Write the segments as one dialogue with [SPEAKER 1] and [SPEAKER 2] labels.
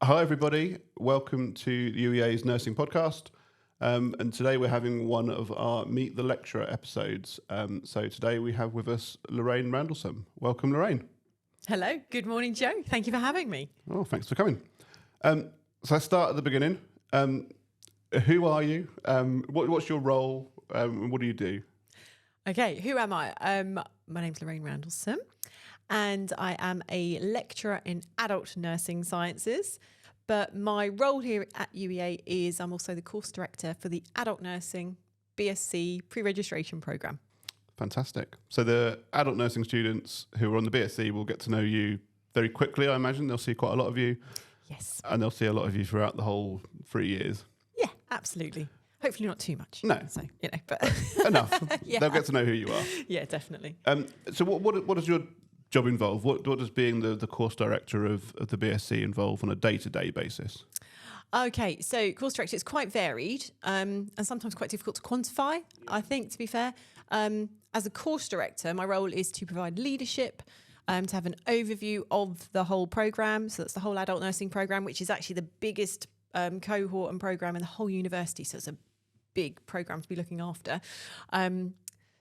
[SPEAKER 1] Hi, everybody. Welcome to the UEA's Nursing Podcast. And today we're having one of our Meet the Lecturer episodes. So today we have with us Lorraine Randlesome. Welcome, Lorraine.
[SPEAKER 2] Hello. Good morning, Joe. Thank you for having me.
[SPEAKER 1] Oh, thanks for coming. So I start at the beginning. Who are you? What's your role? What do you do?
[SPEAKER 2] Okay, who am I? My name's Lorraine Randlesome, and I am a lecturer in adult nursing sciences. But my role here at UEA is I'm also the course director for the adult nursing BSc pre-registration programme.
[SPEAKER 1] Fantastic. So the adult nursing students who are on the BSc will get to know you very quickly, I imagine. They'll see quite a lot of you.
[SPEAKER 2] Yes.
[SPEAKER 1] And they'll see a lot of you throughout the whole 3 years.
[SPEAKER 2] Yeah, absolutely. Hopefully not too much.
[SPEAKER 1] No.
[SPEAKER 2] So, but
[SPEAKER 1] Enough.
[SPEAKER 2] Yeah.
[SPEAKER 1] They'll get to know who you are.
[SPEAKER 2] Yeah, definitely.
[SPEAKER 1] So what does your job involve? What does being the course director of the BSc involve on a day-to-day basis?
[SPEAKER 2] Okay, so course director is quite varied and sometimes quite difficult to quantify, I think, to be fair. As a course director, my role is to provide leadership, to have an overview of the whole programme. So that's the whole adult nursing programme, which is actually the biggest cohort and programme in the whole university. So it's a big programme to be looking after.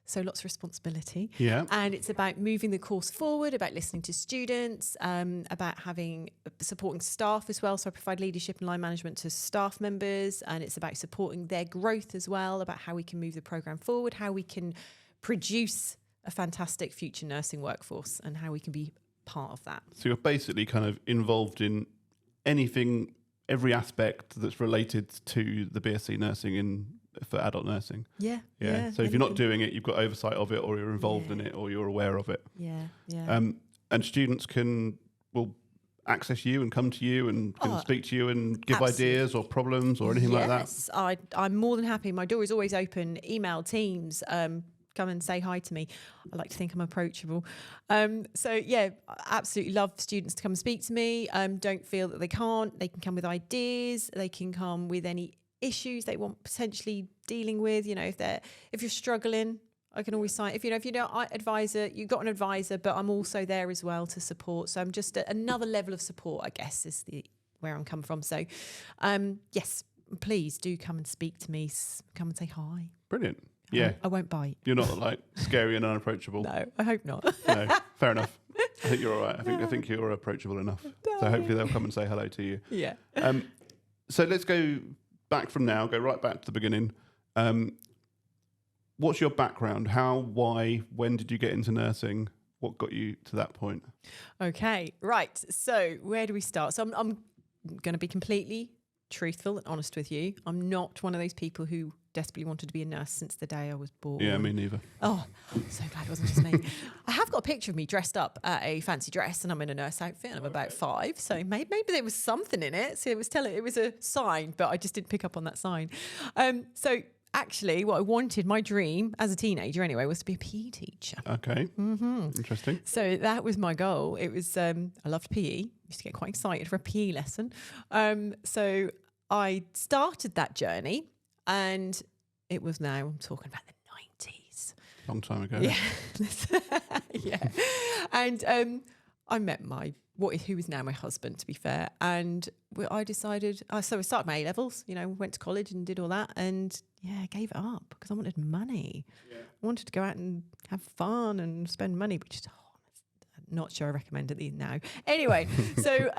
[SPEAKER 2] So lots of responsibility.
[SPEAKER 1] Yeah.
[SPEAKER 2] And it's about moving the course forward, about listening to students, about supporting staff as well. So I provide leadership and line management to staff members, and it's about supporting their growth as well, about how we can move the programme forward, how we can produce a fantastic future nursing workforce and how we can be part of that.
[SPEAKER 1] So you're basically kind of involved in anything, every aspect that's related to the BSc nursing for adult nursing.
[SPEAKER 2] Yeah.
[SPEAKER 1] So if you're not doing it, you've got oversight of it, or you're involved in it, or you're aware of it.
[SPEAKER 2] Yeah.
[SPEAKER 1] And students will access you and come to you and can speak to you and give
[SPEAKER 2] absolutely.
[SPEAKER 1] Ideas or problems or anything like that.
[SPEAKER 2] Yes, I'm more than happy. My door is always open. Email, Teams, come and say hi to me. I like to think I'm approachable. So yeah, I absolutely love students to come and speak to me. Don't feel that they can't. They can come with ideas. They can come with any issues they want potentially dealing with. If you're struggling, I can always sign. If you're not advisor, you've got an advisor, but I'm also there as well to support. So I'm just another level of support, I guess, is where I'm coming from. So, yes, please do come and speak to me. Come and say hi.
[SPEAKER 1] Brilliant. Yeah.
[SPEAKER 2] I won't bite.
[SPEAKER 1] You're not like scary and unapproachable.
[SPEAKER 2] No, I hope not.
[SPEAKER 1] No, fair enough. I think you're all right. I think you're approachable enough. So hopefully they'll come and say hello to you.
[SPEAKER 2] Yeah.
[SPEAKER 1] So let's go back from now, go right back to the beginning. What's your background? How, why, when did you get into nursing? What got you to that point?
[SPEAKER 2] Okay, right. So where do we start? So I'm going to be completely truthful and honest with you. I'm not one of those people who desperately wanted to be a nurse since the day I was born.
[SPEAKER 1] Yeah, me neither.
[SPEAKER 2] Oh, I'm so glad it wasn't just me. I have got a picture of me dressed up at a fancy dress and I'm in a nurse outfit and I'm about 5. So maybe there was something in it. So it was a sign, but I just didn't pick up on that sign. So actually what I wanted, my dream as a teenager anyway, was to be a PE teacher.
[SPEAKER 1] Okay. Mm-hmm. Interesting.
[SPEAKER 2] So that was my goal. It was, I loved PE. Used to get quite excited for a PE lesson. So I started that journey and it was now, I'm talking about the 90s.
[SPEAKER 1] Long time ago.
[SPEAKER 2] Yeah. Yeah. And I met who is now my husband, to be fair. And I decided, so I started my A-levels, went to college and did all that. And yeah, I gave it up because I wanted money. Yeah. I wanted to go out and have fun and spend money, which I'm not sure I recommend it now. Anyway, so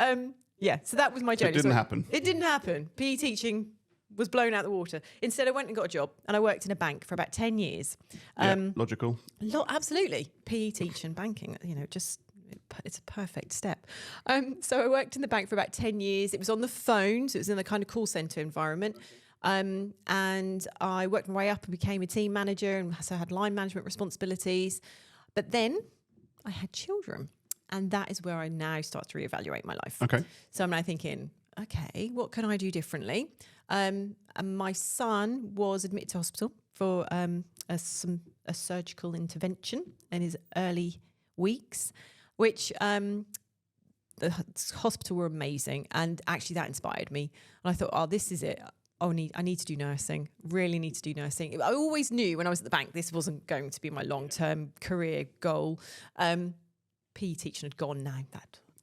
[SPEAKER 2] so that was my journey.
[SPEAKER 1] It didn't happen.
[SPEAKER 2] It didn't happen. PE teaching was blown out the water. Instead, I went and got a job and I worked in a bank for about 10 years.
[SPEAKER 1] Logical.
[SPEAKER 2] Absolutely. PE teaching, banking, it's a perfect step. So I worked in the bank for about 10 years. It was on the phone, so it was in the kind of call centre environment. And I worked my way up and became a team manager, and so I had line management responsibilities. But then I had children, and that is where I now start to reevaluate my life.
[SPEAKER 1] Okay.
[SPEAKER 2] So I'm now thinking, okay, what can I do differently? And my son was admitted to hospital for a surgical intervention in his early weeks, which the hospital were amazing. And actually that inspired me. And I thought, oh, this is it. I need to do nursing, really need to do nursing. I always knew when I was at the bank, this wasn't going to be my long-term career goal. PE teaching had gone now.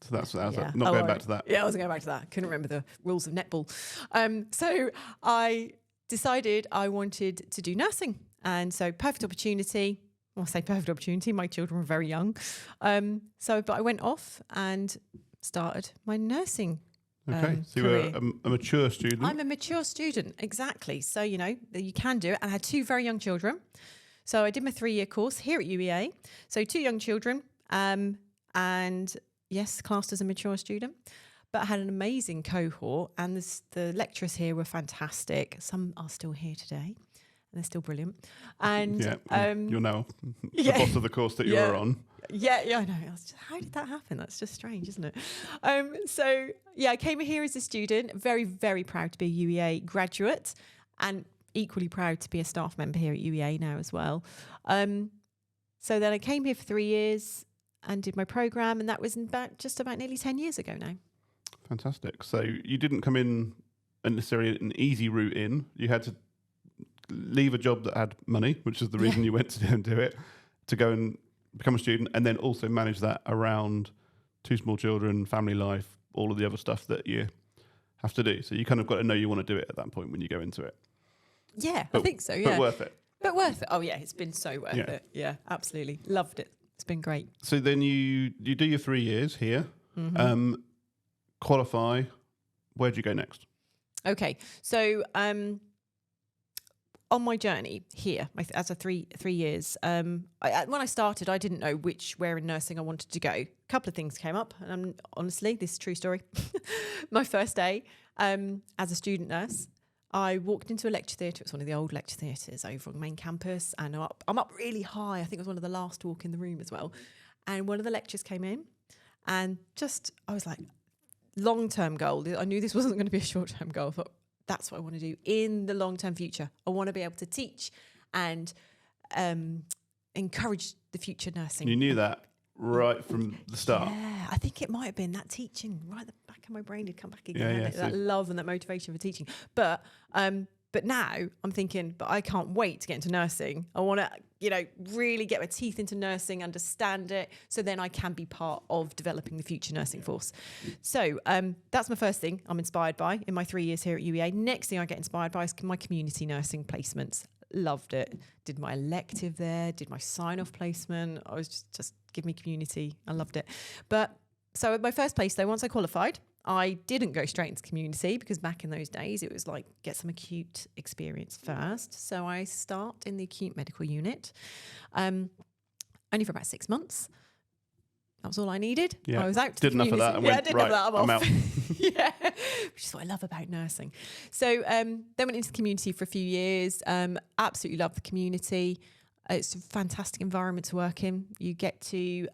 [SPEAKER 1] So that's not
[SPEAKER 2] Oh,
[SPEAKER 1] going back to that.
[SPEAKER 2] Yeah, I wasn't going back to that. Couldn't remember the rules of netball. So I decided I wanted to do nursing. And so perfect opportunity. Well, I say perfect opportunity. My children were very young. But I went off and started my nursing
[SPEAKER 1] Okay, so
[SPEAKER 2] career.
[SPEAKER 1] you were a mature student.
[SPEAKER 2] I'm a mature student, exactly. So, you can do it. And I had 2 very young children. So I did my 3-year course here at UEA. So 2 young children and yes, classed as a mature student. But I had an amazing cohort and the lecturers here were fantastic. Some are still here today. And they're still brilliant. And
[SPEAKER 1] you're now the boss of the course that you were on.
[SPEAKER 2] Yeah, I know. How did that happen? That's just strange, isn't it? I came here as a student, very, very proud to be a UEA graduate and equally proud to be a staff member here at UEA now as well. So then I came here for 3 years and did my programme, and that was just about nearly 10 years ago now.
[SPEAKER 1] Fantastic. So you didn't come in necessarily an easy route in. You had to leave a job that had money, which is the reason you went to do it, to go and become a student, and then also manage that around 2 small children, family life, all of the other stuff that you have to do. So you kind of got to know you want to do it at that point when you go into it.
[SPEAKER 2] Yeah, I think so, yeah.
[SPEAKER 1] But worth it.
[SPEAKER 2] Oh, yeah, it's been so worth it. Yeah, absolutely. Loved it. It's been great.
[SPEAKER 1] So then you do your 3 years here, qualify. Where do you go next?
[SPEAKER 2] Okay, so on my journey here, as a 3 years, when I started, I didn't know where in nursing I wanted to go. A couple of things came up, and honestly, this is a true story. My first day as a student nurse, I walked into a lecture theatre. It's one of the old lecture theatres over on the main campus, and I'm up really high. I think I was one of the last to walk in the room as well. And one of the lecturers came in, and I was like, long-term goal. I knew this wasn't going to be a short-term goal. I thought, that's what I want to do in the long-term future. I want to be able to teach and encourage the future nursing.
[SPEAKER 1] You knew that right from the start.
[SPEAKER 2] Yeah, I think it might have been that teaching right at the back of my brain had come back again.
[SPEAKER 1] Yeah,
[SPEAKER 2] that love and that motivation for teaching. But now I'm thinking, but I can't wait to get into nursing. I want to, really get my teeth into nursing, understand it, so then I can be part of developing the future nursing force. So that's my first thing I'm inspired by in my 3 years here at UEA. Next thing I get inspired by is my community nursing placements. Loved it. Did my elective there, did my sign-off placement. I was just give me community. I loved it. But so at my first place though, once I qualified, I didn't go straight into community because back in those days, it was like get some acute experience first. So I start in the acute medical unit, only for about 6 months. That was all I needed.
[SPEAKER 1] Yeah.
[SPEAKER 2] I was out to
[SPEAKER 1] did enough of that and went,
[SPEAKER 2] did
[SPEAKER 1] right,
[SPEAKER 2] enough of that,
[SPEAKER 1] I'm out.
[SPEAKER 2] Yeah, which is what I love about nursing. So then went into the community for a few years. Absolutely love the community. It's a fantastic environment to work in. You get to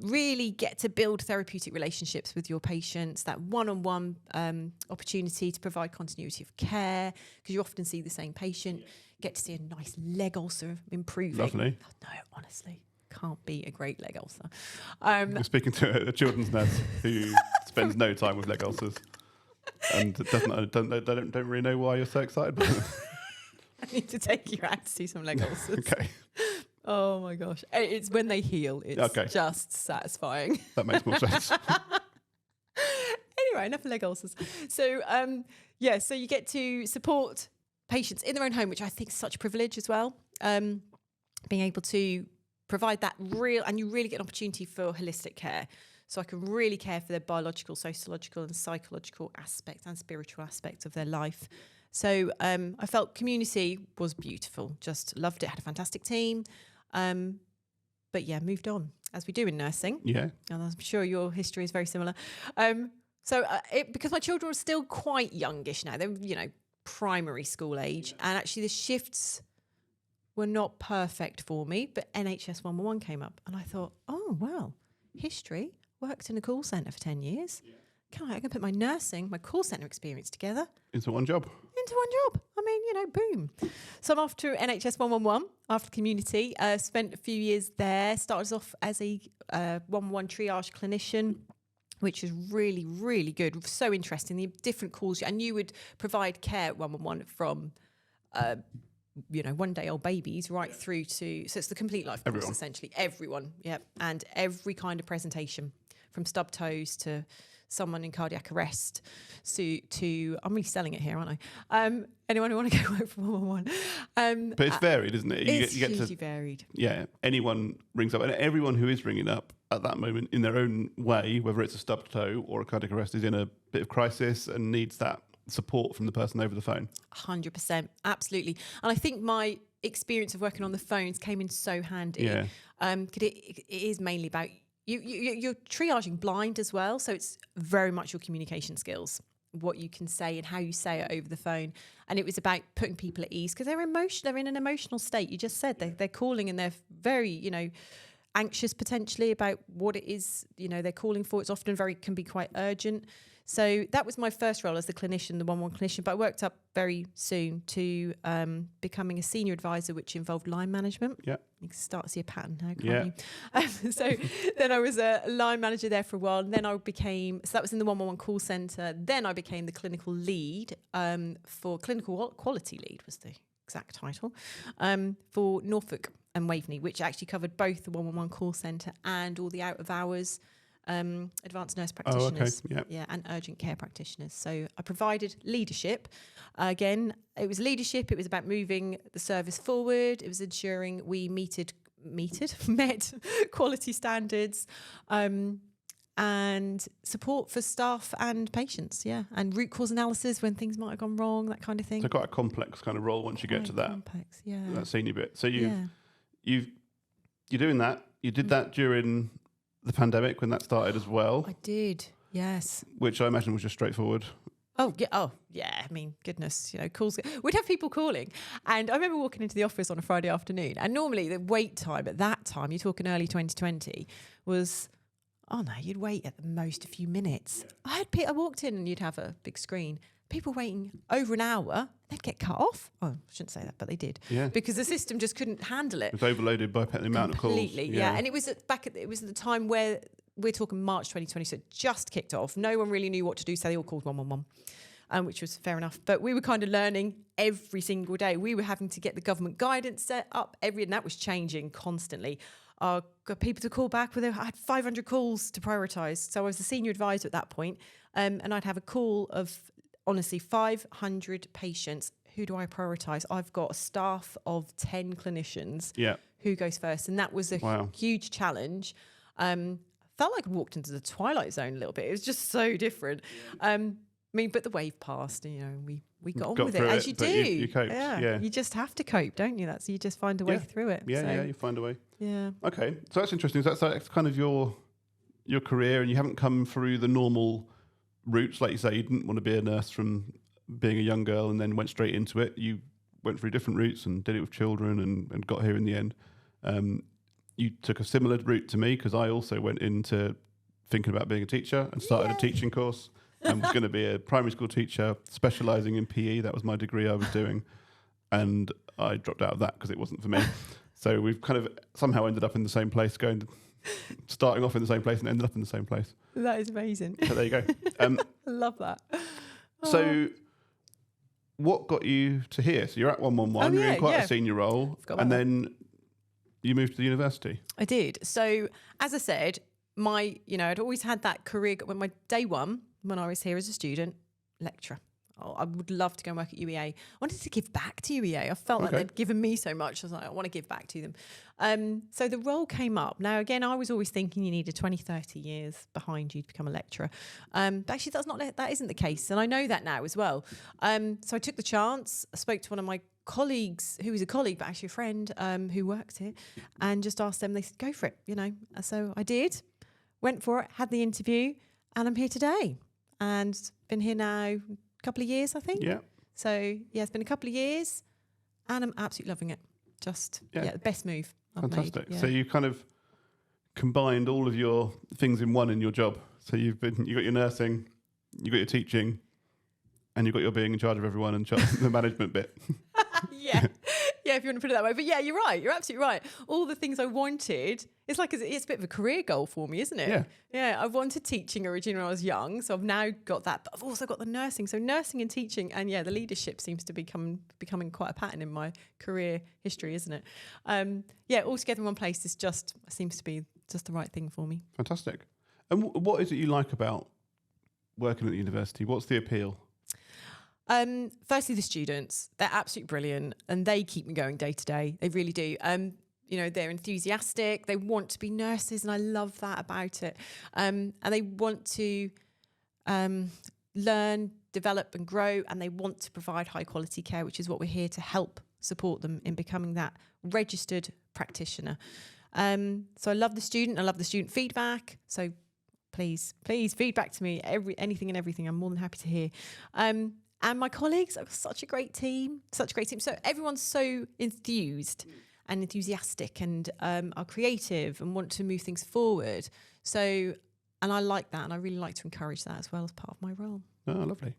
[SPEAKER 2] really get to build therapeutic relationships with your patients, that one-on-one opportunity to provide continuity of care, because you often see the same patient. Get to see a nice leg ulcer improving.
[SPEAKER 1] Lovely.
[SPEAKER 2] Oh, no, honestly, can't be a great leg ulcer.
[SPEAKER 1] You're speaking to a children's nurse who spends no time with leg ulcers and don't really know why you're so excited about it.
[SPEAKER 2] I need to take you out to see some leg ulcers.
[SPEAKER 1] Okay.
[SPEAKER 2] Oh my gosh. It's when they heal, it's just satisfying.
[SPEAKER 1] That makes more sense.
[SPEAKER 2] Anyway, enough of leg ulcers. So, so you get to support patients in their own home, which I think is such a privilege as well. Being able to provide that and you really get an opportunity for holistic care. So I can really care for their biological, sociological and psychological aspects and spiritual aspects of their life. So I felt community was beautiful, just loved it, had a fantastic team. But yeah, moved on, as we do in nursing.
[SPEAKER 1] Yeah.
[SPEAKER 2] And I'm sure your history is very similar. Because my children are still quite youngish now, they're, primary school age. And actually the shifts were not perfect for me, but NHS 111 came up. And I thought, oh, well, history, worked in a call centre for 10 years. Yeah. I can put my nursing, my call centre experience together.
[SPEAKER 1] Into one job.
[SPEAKER 2] I mean, boom. So I'm off to NHS 111 after community. Spent a few years there. Started off as a 111 triage clinician, which is really, really good. So interesting. The different calls. And you would provide care at 111 from, 1-day-old babies right through to... So it's the complete life course, essentially. Everyone, yeah. And every kind of presentation from stub toes to someone in cardiac arrest. So I'm really selling it here, aren't I? Anyone who want to go work for 111.
[SPEAKER 1] But it's varied, isn't it?
[SPEAKER 2] It's
[SPEAKER 1] you get
[SPEAKER 2] hugely varied.
[SPEAKER 1] Yeah, anyone rings up, and everyone who is ringing up at that moment in their own way, whether it's a stubbed toe or a cardiac arrest, is in a bit of crisis and needs that support from the person over the phone.
[SPEAKER 2] 100%, absolutely. And I think my experience of working on the phones came in so handy.
[SPEAKER 1] Yeah.
[SPEAKER 2] 'Cause it is mainly about you're triaging blind as well, so it's very much your communication skills, what you can say and how you say it over the phone. And it was about putting people at ease because they're emotional. They're in an emotional state. You just said they're calling and they're very, anxious potentially about what it is, they're calling for. It's often can be quite urgent. So that was my first role as the clinician, the 111 clinician, but I worked up very soon to becoming a senior advisor, which involved line management.
[SPEAKER 1] Yeah.
[SPEAKER 2] You can start to see a pattern now, can't you? So then I was a line manager there for a while, and then so that was in the 111 call centre. Then I became the clinical lead for clinical quality lead was the exact title, for Norfolk and Waveney, which actually covered both the 111 call centre and all the out of hours advanced nurse practitioners, and urgent care practitioners. So I provided leadership. Again, it was leadership. It was about moving the service forward. It was ensuring we met quality standards, and support for staff and patients. Yeah, and root cause analysis when things might have gone wrong, that kind of thing.
[SPEAKER 1] So quite a complex kind of role once you get to that.
[SPEAKER 2] Complex, yeah.
[SPEAKER 1] That senior bit. So you're doing that. You did that during the pandemic when that started as well.
[SPEAKER 2] I did, yes.
[SPEAKER 1] Which I imagine was just straightforward.
[SPEAKER 2] Oh yeah. I mean, goodness, calls. We'd have people calling, and I remember walking into the office on a Friday afternoon, and normally the wait time at that time, you're talking early 2020, was you'd wait at the most a few minutes. I walked in and you'd have a big screen. People waiting over an hour, they'd get cut off. Oh, I shouldn't say that, but they did. Yeah. Because the system just couldn't handle it.
[SPEAKER 1] It was overloaded by the amount of calls.
[SPEAKER 2] Completely, yeah. And it was at the time where we're talking March 2020, so it just kicked off. No one really knew what to do, so they all called 111, which was fair enough. But we were kind of learning every single day. We were having to get the government guidance set up, and that was changing constantly. Got people to call back. I had 500 calls to prioritise. So I was the senior advisor at that point, and I'd have a call of, honestly, 500 patients. Who do I prioritise? I've got a staff of 10 clinicians.
[SPEAKER 1] Yeah.
[SPEAKER 2] Who goes first? And that was a huge challenge. Felt like I walked into the twilight zone a little bit. It was just so different. But the wave passed, and we got on with it, as you do.
[SPEAKER 1] You coped. Yeah.
[SPEAKER 2] You just have to cope, don't you? You just find a way through it.
[SPEAKER 1] Yeah, you find a way.
[SPEAKER 2] Yeah.
[SPEAKER 1] Okay, so that's interesting. So that's kind of your career, and you haven't come through the normal routes. Like you say, you didn't want to be a nurse from being a young girl and then went straight into it. You went through different routes and did it with children and got here in the end. You took a similar route to me because I also went into thinking about being a teacher and started a teaching course and was going to be a primary school teacher specialising in PE. That was my degree I was doing. And I dropped out of that because it wasn't for me. So we've kind of somehow ended up in the same place, starting off in the same place and ended up in the same place.
[SPEAKER 2] That is amazing.
[SPEAKER 1] So there you go.
[SPEAKER 2] I love that.
[SPEAKER 1] So what got you to here? So you're at 111, you're in quite a senior role, and then you moved to the university.
[SPEAKER 2] I did. So as I said, I'd always had that career. When my day one, when I was here as a student, lecturer. I would love to go and work at UEA. I wanted to give back to UEA. I felt like they'd given me so much. I was like, I want to give back to them. So the role came up. Now, again, I was always thinking you needed 20, 30 years behind you to become a lecturer. But actually, that isn't the case. And I know that now as well. So I took the chance. I spoke to one of my colleagues, who was a colleague, but actually a friend who works here, and just asked them. They said, go for it, So I did, went for it, had the interview, and I'm here today. And been here now couple of years, I think. Yeah. So it's been a couple of years and I'm absolutely loving it. Just the best move I've made.
[SPEAKER 1] Fantastic. So you kind of combined all of your things in one in your job. So you got your nursing, you got your teaching, and you got your being in charge of everyone and the management bit. Yeah, if you want to put it that way. But yeah, you're right. You're absolutely right. All the things I wanted, it's a bit of a career goal for me, isn't it? Yeah, I wanted teaching originally when I was young. So I've now got that. But I've also got the nursing. So nursing and teaching and the leadership seems to be becoming quite a pattern in my career history, isn't it? All together in one place seems to be just the right thing for me. Fantastic. And what is it you like about working at the university? What's the appeal?
[SPEAKER 2] Firstly, the students, they're absolutely brilliant and they keep me going day to day. They really do. They're enthusiastic. They want to be nurses and I love that about it. And they want to learn, develop and grow, and they want to provide high quality care, which is what we're here to help support them in becoming that registered practitioner. So I love the student. I love the student feedback. So please feedback to me, anything and everything. I'm more than happy to hear. And my colleagues are such a great team. So everyone's so enthused and enthusiastic and are creative and want to move things forward. So, and I like that. And I really like to encourage that as well as part of my role.
[SPEAKER 1] Oh, lovely.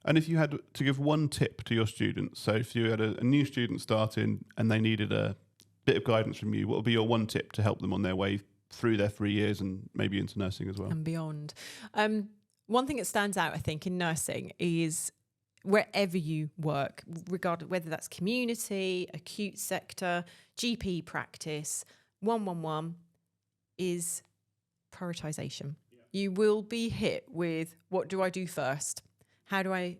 [SPEAKER 1] And if you had to give one tip to your students, so if you had a new student starting and they needed a bit of guidance from you, what would be your one tip to help them on their way through their 3 years and maybe into nursing as well?
[SPEAKER 2] And beyond. One thing that stands out, I think, in nursing is wherever you work, regardless whether that's community, acute sector, GP practice, 111 is prioritisation. Yeah. You will be hit with, what do I do first? How do I,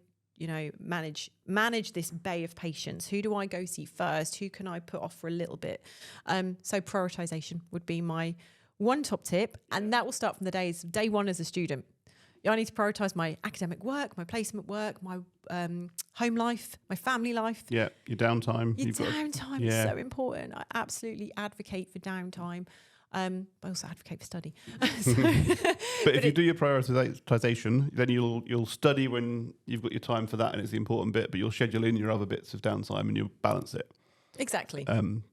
[SPEAKER 2] manage this bay of patients? Who do I go see first? Who can I put off for a little bit? So prioritisation would be my one top tip. And that will start from day one as a student. I need to prioritise my academic work, my placement work, my home life, my family life.
[SPEAKER 1] Yeah, your downtime.
[SPEAKER 2] Your downtime is so important. I absolutely advocate for downtime. I also advocate for study.
[SPEAKER 1] But if you do your prioritisation, then you'll study when you've got your time for that and it's the important bit, but you'll schedule in your other bits of downtime and you'll balance it.
[SPEAKER 2] Exactly.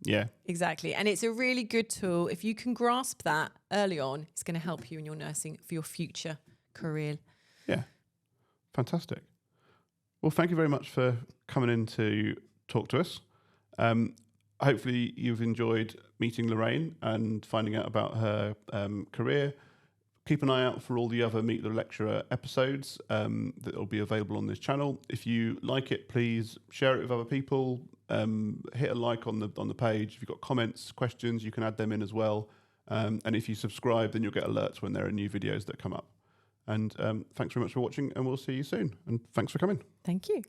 [SPEAKER 1] Yeah.
[SPEAKER 2] Exactly. And it's a really good tool. If you can grasp that early on, it's going to help you in your nursing for your future career.
[SPEAKER 1] Yeah. Fantastic. Well, thank you very much for coming in to talk to us. Hopefully you've enjoyed meeting Lorraine and finding out about her career. Keep an eye out for all the other Meet the Lecturer episodes that will be available on this channel. If you like it, please share it with other people. Hit a like on the page. If you've got comments, questions, you can add them in as well. And if you subscribe, then you'll get alerts when there are new videos that come up. And thanks very much for watching, and we'll see you soon. And thanks for coming.
[SPEAKER 2] Thank you.